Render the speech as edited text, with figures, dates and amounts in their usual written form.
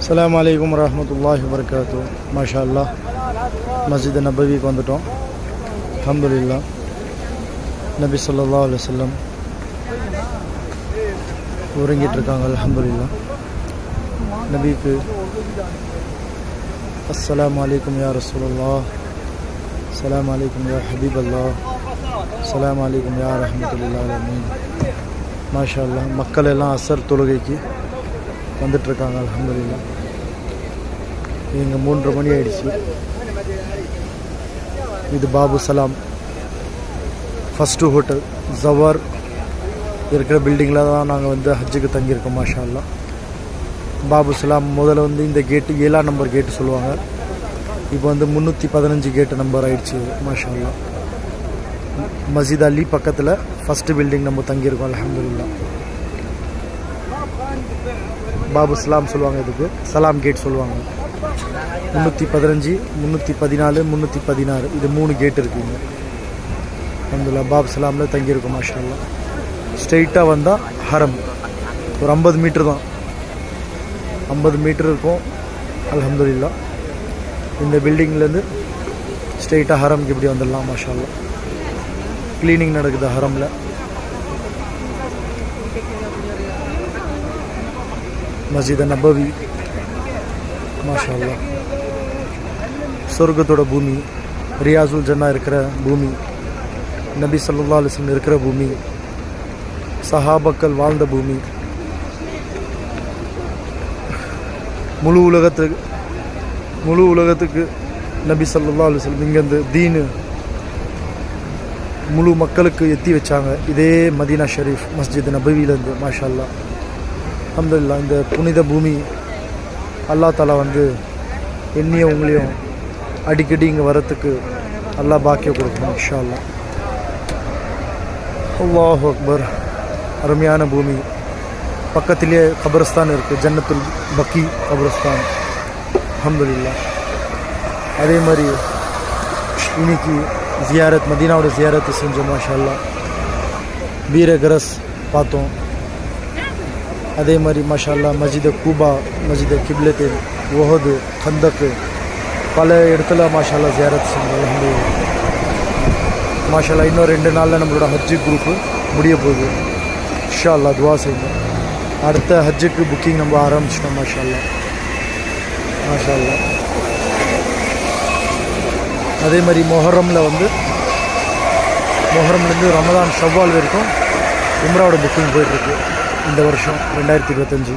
அஸ்ஸலாமு அலைக்கும் வரஹ்மத்துல்லாஹி வபரகாத்துஹு. மாஷா அல்லாஹ் மஸ்ஜித் நபவிக்கு வந்துட்டோம். அல்ஹம்துலில்லாஹ். நபி ஸல்லல்லாஹு அலைஹி வஸல்லம் உறங்கிட்டு இருக்காங்க. அல்ஹம்துலில்லாஹ். நபிக்கு அஸ்ஸலாமு அலைக்கும் யா ரசூலல்லாஹ், அஸ்ஸலாமு அலைக்கும் யா ஹபீபல்லாஹ், அஸ்ஸலாமு அலைக்கும் யா ரஹ்மத்துல்லாஹி ஆலமீன். மாஷா அல்லாஹ். மக்கள் எல்லாம் அசர் தொழுகைக்கு வந்துட்டுருக்காங்க. அல்ஹம்துலில்லாஹ். இங்கே 3:30 மணி ஆயிடுச்சு. இது பாபு சலாம் ஃபஸ்ட்டு ஹோட்டல் ஜவார் இருக்கிற பில்டிங்கில் தான் நாங்கள் வந்து ஹஜ்ஜுக்கு தங்கியிருக்கோம். மாஷா அல்லாஹ். பாபு சலாம் முதல்ல வந்து இந்த கேட்டு 7ஆம் நம்பர் கேட்டு சொல்லுவாங்க. இப்போ வந்து 315 கேட்டு நம்பர் ஆயிடுச்சு. மாஷா அல்லாஹ். மஸ்ஜித் அலி பக்கத்தில் ஃபஸ்ட்டு பில்டிங் நம்ம தங்கியிருக்கோம். அல்ஹம்துலில்லாஹ். பாபு சலாம் சொல்லுவாங்க, இதுக்கு சலாம் கேட் சொல்லுவாங்க. 315, 314, 316 இது 3 கேட் இருக்குங்க. அல்ஹம்துலில்லாஹ். பாபு சலாமில் தங்கியிருக்கோம். மாஷா அல்லாஹ். ஸ்ட்ரெயிட்டாக வந்தால் ஹரம் ஒரு 50 மீட்ரு தான், 50 மீட்டர் இருக்கும். அல்ஹம்துலில்லாஹ். இந்த பில்டிங்லேருந்து ஸ்ட்ரெயிட்டாக ஹரம்க்கு இப்படி வந்துடலாம். மாஷா அல்லாஹ். க்ளீனிங் நடக்குது ஹரமில். மஸ்ஜித் நபவி மாஷா அல்லாஹ். சொர்க்கத்தோட பூமி, ரியாசுல் ஜன்னா இருக்கிற பூமி, நபி ஸல்லல்லாஹு அலைஹி வஸல்லம் இருக்கிற பூமி, சஹாபாக்கள் வாழ்ந்த பூமி, முழு உலகத்துக்கு நபி ஸல்லல்லாஹு அலைஹி வஸல்லம் இங்கேருந்து தீனு முழு மக்களுக்கு எத்தி வச்சாங்க. இதே மதீனா ஷரீஃப் மஸ்ஜித் நபவியிலேருந்து. மாஷா அல்லாஹ். அல்ஹம்துலில்லாஹ். இந்த புனித பூமி அல்லாஹ் தஆலா வந்து என்னையும் உங்களையும் அடிக்கடி இங்கே வரத்துக்கு அல்லாஹ் பாக்கியம் கொடுக்கணும் இன்ஷா அல்லாஹ். அல்லாஹு அக்பர். அருமையான பூமி. பக்கத்திலே கபரஸ்தான் இருக்குது, ஜன்னத்துல் பக்கி கபரஸ்தான். அல்ஹம்துலில்லாஹ். அதே மாதிரி இன்னைக்கு ஜியாரத், மதீனாவோட ஜியாரத்து செஞ்சோம். மாஷா அல்லாஹ். வீரகரஸ் பார்த்தோம். அதே மாதிரி மாஷா அல்லாஹ் மஸ்ஜித் கூபா, மஸ்ஜித் கிப்லத்து, உஹது, கந்தக்கு பல இடத்துல மாஷா அல்லாஹ் ஜியாரத் செஞ்சோம். அல்ஹம்துலில்லாஹ். மாஷா அல்லாஹ். இன்னும் 2 நாளில் நம்மளோட ஹஜ்ஜு குரூப்பு முடிய போகுது. இன்ஷா அல்லாஹ் துவா செய்யுங்க. அடுத்த ஹஜ்ஜுக்கு புக்கிங் நம்ம ஆரம்பிச்சிட்டோம். மாஷா அல்லாஹ். மாஷா அல்லாஹ். அதே மாதிரி மொஹரம்லேருந்து ரமதான் ஷவ்வால் வரைக்கும் உம்ராவோட புக்கிங் போயிட்டுருக்கு இந்த வருஷம் 2025.